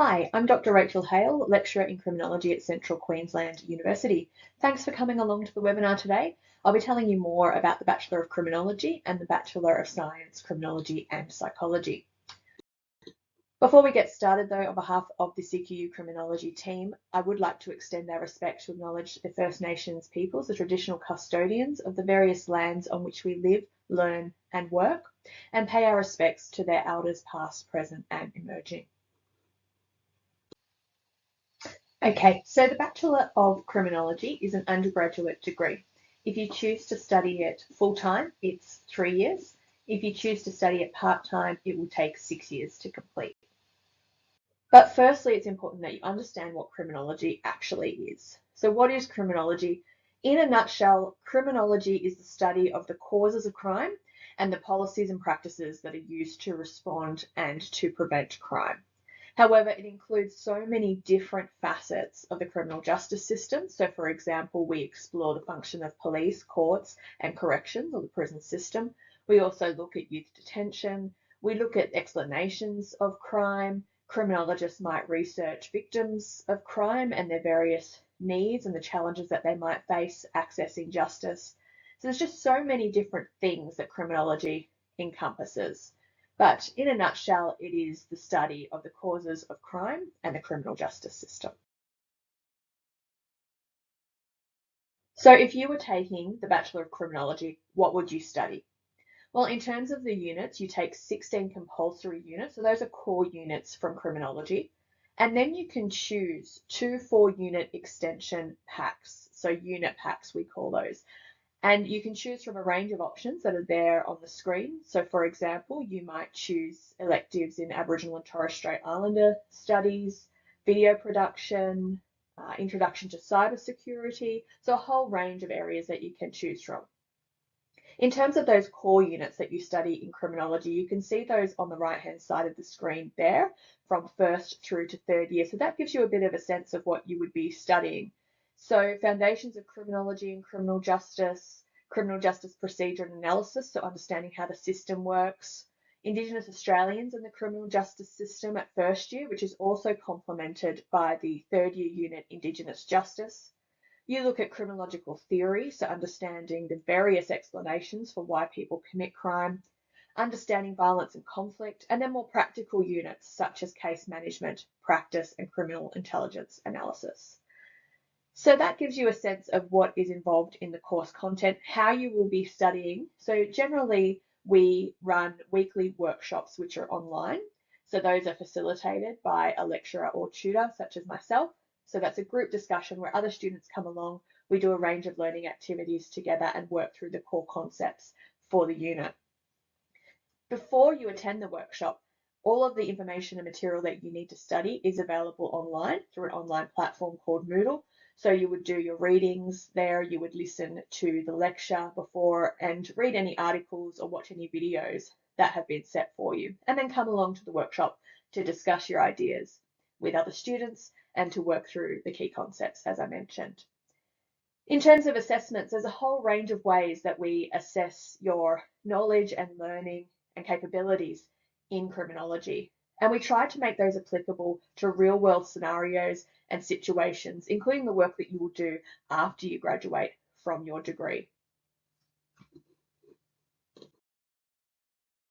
Hi, I'm Dr. Rachel Hale, lecturer in criminology at Central Queensland University. Thanks for coming along to the webinar today. I'll be telling you more about the Bachelor of Criminology and the Bachelor of Science, Criminology and Psychology. Before we get started though, on behalf of the CQU Criminology team, I would like to extend our respect to acknowledge the First Nations peoples, the traditional custodians of the various lands on which we live, learn and work, and pay our respects to their elders past, present and emerging. Okay, so the Bachelor of Criminology is an undergraduate degree. If you choose to study it full-time, it's 3 years. If you choose to study it part-time, it will take 6 years to complete. But firstly, it's important that you understand what criminology actually is. So what is criminology? In a nutshell, criminology is the study of the causes of crime and the policies and practices that are used to respond and to prevent crime. However, it includes so many different facets of the criminal justice system. So, for example, we explore the function of police, courts, and corrections, or the prison system. We also look at youth detention. We look at explanations of crime. Criminologists might research victims of crime and their various needs and the challenges that they might face accessing justice. So there's just so many different things that criminology encompasses. But in a nutshell, it is the study of the causes of crime and the criminal justice system. So if you were taking the Bachelor of Criminology, what would you study? Well, in terms of the units, you take 16 compulsory units. So those are core units from criminology. And then you can choose 2 4-unit extension packs. So unit packs, we call those. And you can choose from a range of options that are there on the screen. So for example, you might choose electives in Aboriginal and Torres Strait Islander studies, video production, introduction to cybersecurity. So a whole range of areas that you can choose from. In terms of those core units that you study in criminology, you can see those on the right-hand side of the screen there from first through to third year. So that gives you a bit of a sense of what you would be studying. So foundations of criminology and criminal justice procedure and analysis, so understanding how the system works, Indigenous Australians and the criminal justice system at first year, which is also complemented by the third year unit Indigenous Justice. You look at criminological theory, so understanding the various explanations for why people commit crime, understanding violence and conflict, and then more practical units such as case management, practice, and criminal intelligence analysis. So that gives you a sense of what is involved in the course content, how you will be studying. So generally, we run weekly workshops which are online. So those are facilitated by a lecturer or tutor, such as myself. So that's a group discussion where other students come along. We do a range of learning activities together and work through the core concepts for the unit. Before you attend the workshop, all of the information and material that you need to study is available online through an online platform called Moodle. So you would do your readings there, you would listen to the lecture before and read any articles or watch any videos that have been set for you, and then come along to the workshop to discuss your ideas with other students and to work through the key concepts, as I mentioned. In terms of assessments, there's a whole range of ways that we assess your knowledge and learning and capabilities in criminology. And we try to make those applicable to real world scenarios and situations, including the work that you will do after you graduate from your degree.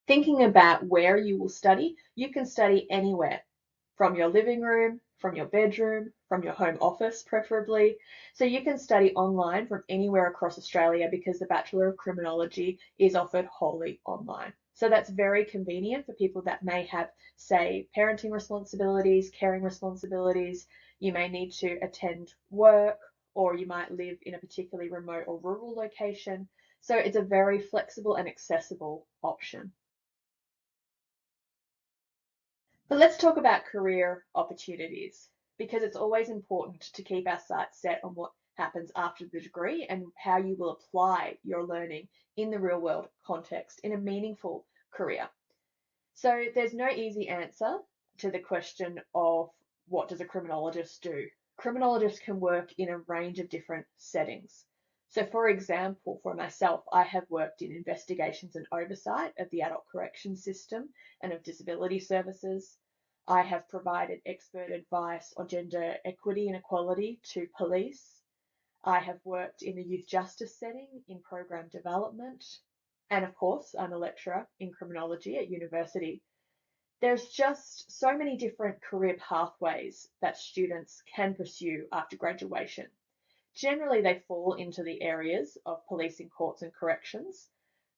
Thinking about where you will study, you can study anywhere, from your living room, from your bedroom, from your home office preferably. So you can study online from anywhere across Australia because the Bachelor of Criminology is offered wholly online. So that's very convenient for people that may have, say, parenting responsibilities, caring responsibilities. You may need to attend work, or you might live in a particularly remote or rural location. So it's a very flexible and accessible option. But let's talk about career opportunities, because it's always important to keep our sights set on what happens after the degree and how you will apply your learning in the real world context in a meaningful career. So there's no easy answer to the question of what does a criminologist do? Criminologists can work in a range of different settings. So for example, for myself, I have worked in investigations and oversight of the adult correction system and of disability services. I have provided expert advice on gender equity and equality to police. I have worked in the youth justice setting in program development. And of course, I'm a lecturer in criminology at university. There's just so many different career pathways that students can pursue after graduation. Generally, they fall into the areas of policing, courts, and corrections,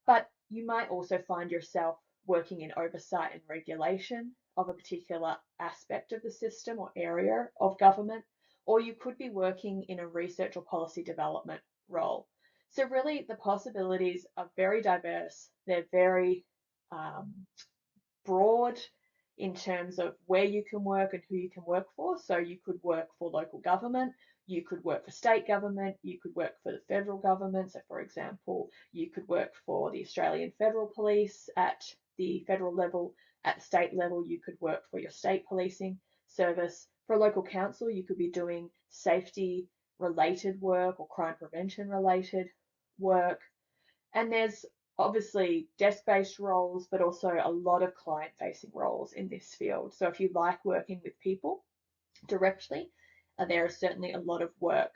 but you might also find yourself working in oversight and regulation of a particular aspect of the system or area of government, or you could be working in a research or policy development role. So really the possibilities are very diverse. They're very broad in terms of where you can work and who you can work for. So you could work for local government, you could work for state government, you could work for the federal government. So for example, you could work for the Australian Federal Police at the federal level. At the state level, you could work for your state policing service. For a local council, you could be doing safety related work or crime prevention related work. And there's obviously desk-based roles, but also a lot of client-facing roles in this field. So if you like working with people directly, there is certainly a lot of work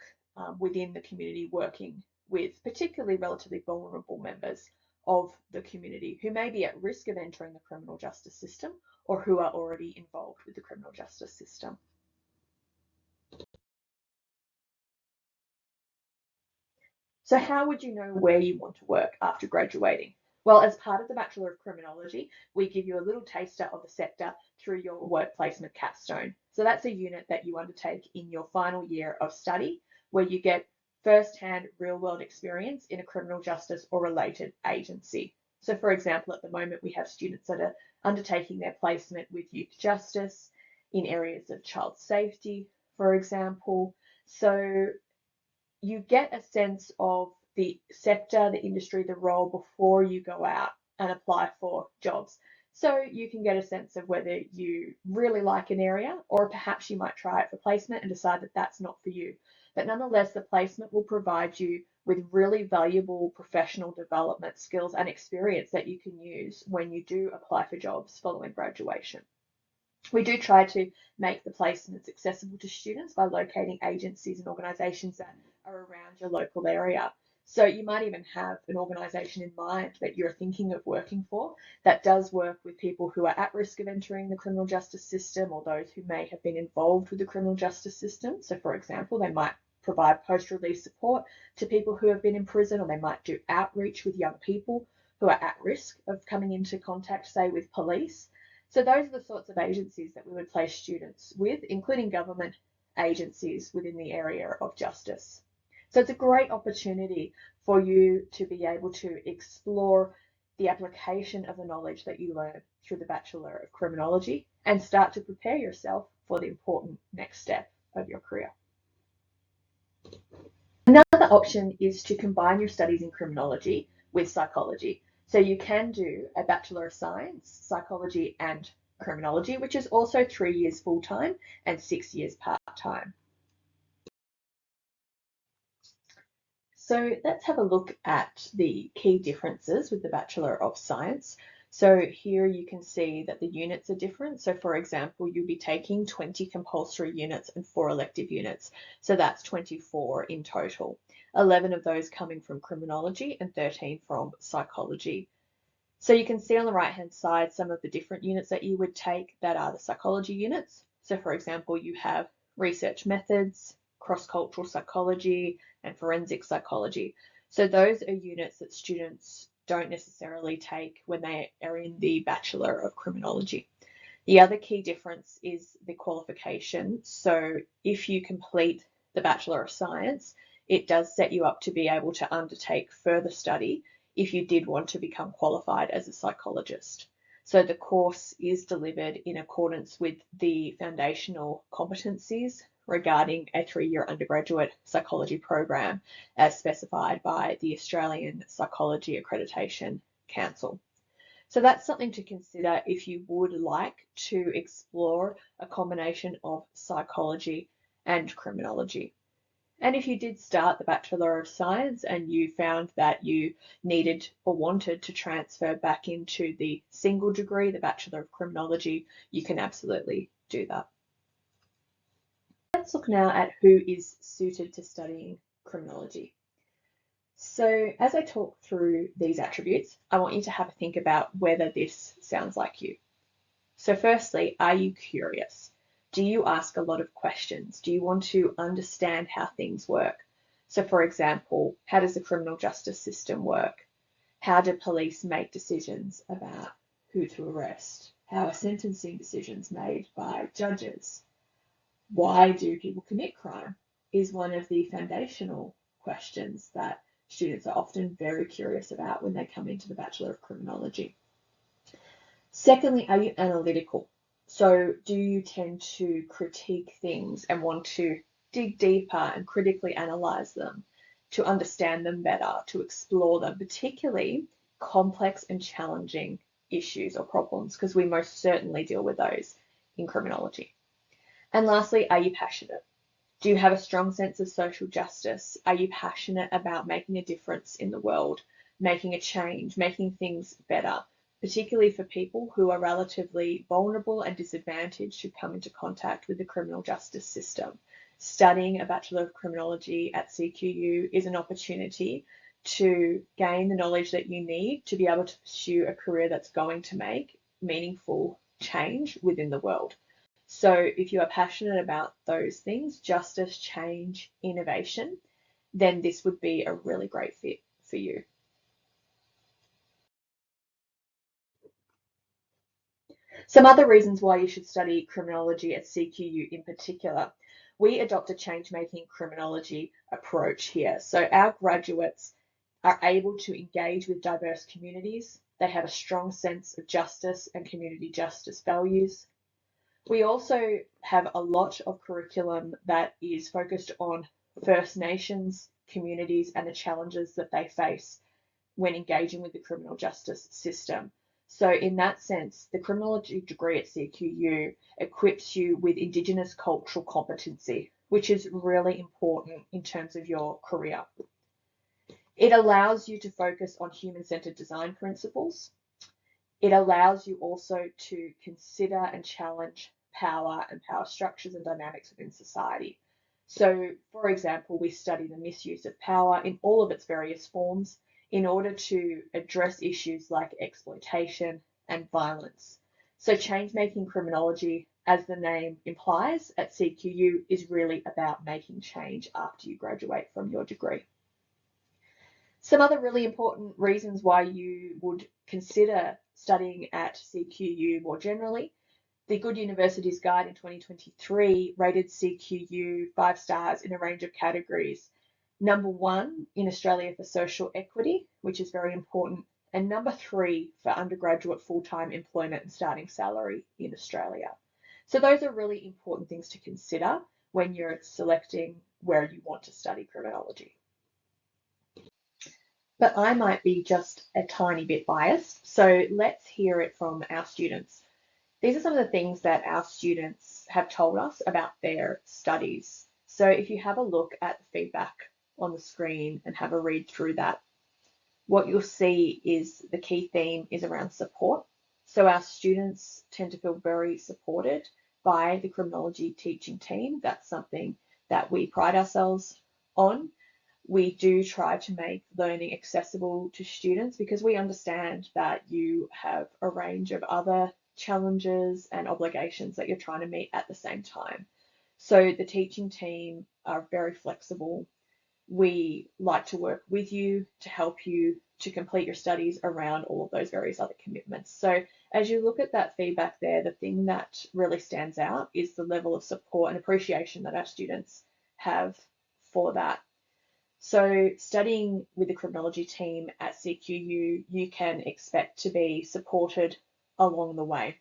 within the community working with particularly relatively vulnerable members of the community who may be at risk of entering the criminal justice system or who are already involved with the criminal justice system. So how would you know where you want to work after graduating? Well, as part of the Bachelor of Criminology, we give you a little taster of the sector through your work placement capstone. So that's a unit that you undertake in your final year of study, where you get first-hand real-world experience in a criminal justice or related agency. So for example, at the moment, we have students that are undertaking their placement with youth justice in areas of child safety, for example. So you get a sense of the sector, the industry, the role before you go out and apply for jobs. So you can get a sense of whether you really like an area, or perhaps you might try it for placement and decide that that's not for you. But nonetheless, the placement will provide you with really valuable professional development skills and experience that you can use when you do apply for jobs following graduation. We do try to make the placements accessible to students by locating agencies and organisations that are around your local area. So you might even have an organisation in mind that you're thinking of working for that does work with people who are at risk of entering the criminal justice system or those who may have been involved with the criminal justice system. So for example, they might provide post-release support to people who have been in prison, or they might do outreach with young people who are at risk of coming into contact, say, with police. So those are the sorts of agencies that we would place students with, including government agencies within the area of justice. So it's a great opportunity for you to be able to explore the application of the knowledge that you learn through the Bachelor of Criminology and start to prepare yourself for the important next step of your career. Another option is to combine your studies in criminology with psychology. So you can do a Bachelor of Science, Psychology and Criminology, which is also 3 years full-time and 6 years part-time. So let's have a look at the key differences with the Bachelor of Science. So here you can see that the units are different. So for example, you'll be taking 20 compulsory units and 4 elective units. So that's 24 in total. 11 of those coming from criminology and 13 from psychology. So you can see on the right-hand side some of the different units that you would take that are the psychology units. So for example, you have research methods, cross-cultural psychology, and forensic psychology. So those are units that students don't necessarily take when they are in the Bachelor of Criminology. The other key difference is the qualification. So if you complete the Bachelor of Science, it does set you up to be able to undertake further study if you did want to become qualified as a psychologist. So the course is delivered in accordance with the foundational competencies regarding a 3-year undergraduate psychology program as specified by the Australian Psychology Accreditation Council. So that's something to consider if you would like to explore a combination of psychology and criminology. And if you did start the Bachelor of Science and you found that you needed or wanted to transfer back into the single degree, the Bachelor of Criminology, you can absolutely do that. Let's look now at who is suited to studying criminology. So as I talk through these attributes, I want you to have a think about whether this sounds like you. So firstly, are you curious? Do you ask a lot of questions? Do you want to understand how things work? So for example, how does the criminal justice system work? How do police make decisions about who to arrest? How are sentencing decisions made by judges? Why do people commit crime? Is one of the foundational questions that students are often very curious about when they come into the Bachelor of Criminology. Secondly, are you analytical? So do you tend to critique things and want to dig deeper and critically analyze them, to understand them better, to explore them, particularly complex and challenging issues or problems, because we most certainly deal with those in criminology. And lastly, are you passionate? Do you have a strong sense of social justice? Are you passionate about making a difference in the world, making a change, making things better, particularly for people who are relatively vulnerable and disadvantaged who come into contact with the criminal justice system? Studying a Bachelor of Criminology at CQU is an opportunity to gain the knowledge that you need to be able to pursue a career that's going to make meaningful change within the world. So if you are passionate about those things, justice, change, innovation, then this would be a really great fit for you. Some other reasons why you should study criminology at CQU in particular. We adopt a change-making criminology approach here. So our graduates are able to engage with diverse communities. They have a strong sense of justice and community justice values. We also have a lot of curriculum that is focused on First Nations communities and the challenges that they face when engaging with the criminal justice system. So in that sense, the criminology degree at CQU equips you with Indigenous cultural competency, which is really important in terms of your career. It allows you to focus on human-centered design principles. It allows you also to consider and challenge power and power structures and dynamics within society. So, for example, we study the misuse of power in all of its various forms in order to address issues like exploitation and violence. So, change-making criminology, as the name implies, at CQU is really about making change after you graduate from your degree. Some other really important reasons why you would consider studying at CQU more generally. The Good Universities Guide in 2023 rated CQU 5 stars in a range of categories. Number 1 in Australia for social equity, which is very important, and number 3 for undergraduate full-time employment and starting salary in Australia. So those are really important things to consider when you're selecting where you want to study criminology. But I might be just a tiny bit biased, so let's hear it from our students. These are some of the things that our students have told us about their studies. So if you have a look at the feedback on the screen and have a read through that, what you'll see is the key theme is around support. So our students tend to feel very supported by the criminology teaching team. That's something that we pride ourselves on. We do try to make learning accessible to students because we understand that you have a range of other challenges and obligations that you're trying to meet at the same time. So the teaching team are very flexible. We like to work with you to help you to complete your studies around all of those various other commitments. So as you look at that feedback there, the thing that really stands out is the level of support and appreciation that our students have for that. So studying with the criminology team at CQU, you can expect to be supported along the way,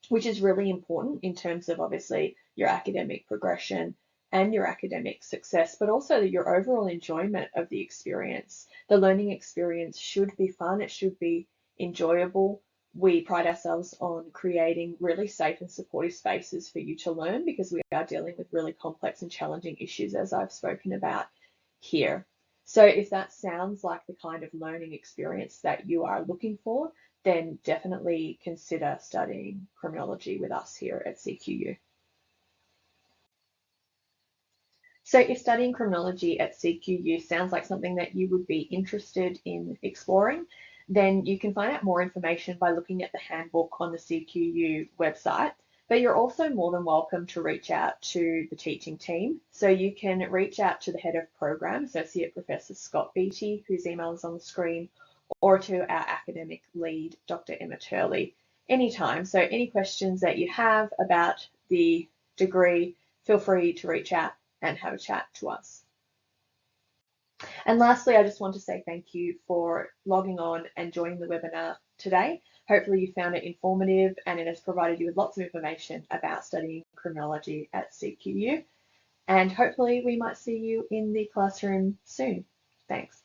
which is really important in terms of obviously your academic progression and your academic success, but also your overall enjoyment of the experience. The learning experience should be fun, it should be enjoyable. We pride ourselves on creating really safe and supportive spaces for you to learn, because we are dealing with really complex and challenging issues, as I've spoken about here. So if that sounds like the kind of learning experience that you are looking for, then definitely consider studying criminology with us here at CQU. So if studying criminology at CQU sounds like something that you would be interested in exploring, then you can find out more information by looking at the handbook on the CQU website. But you're also more than welcome to reach out to the teaching team. So you can reach out to the head of program, Associate Professor Scott Beattie, whose email is on the screen, or to our academic lead, Dr. Emma Turley, anytime. So any questions that you have about the degree, feel free to reach out and have a chat to us. And lastly, I just want to say thank you for logging on and joining the webinar today. Hopefully you found it informative and it has provided you with lots of information about studying criminology at CQU. And hopefully we might see you in the classroom soon. Thanks.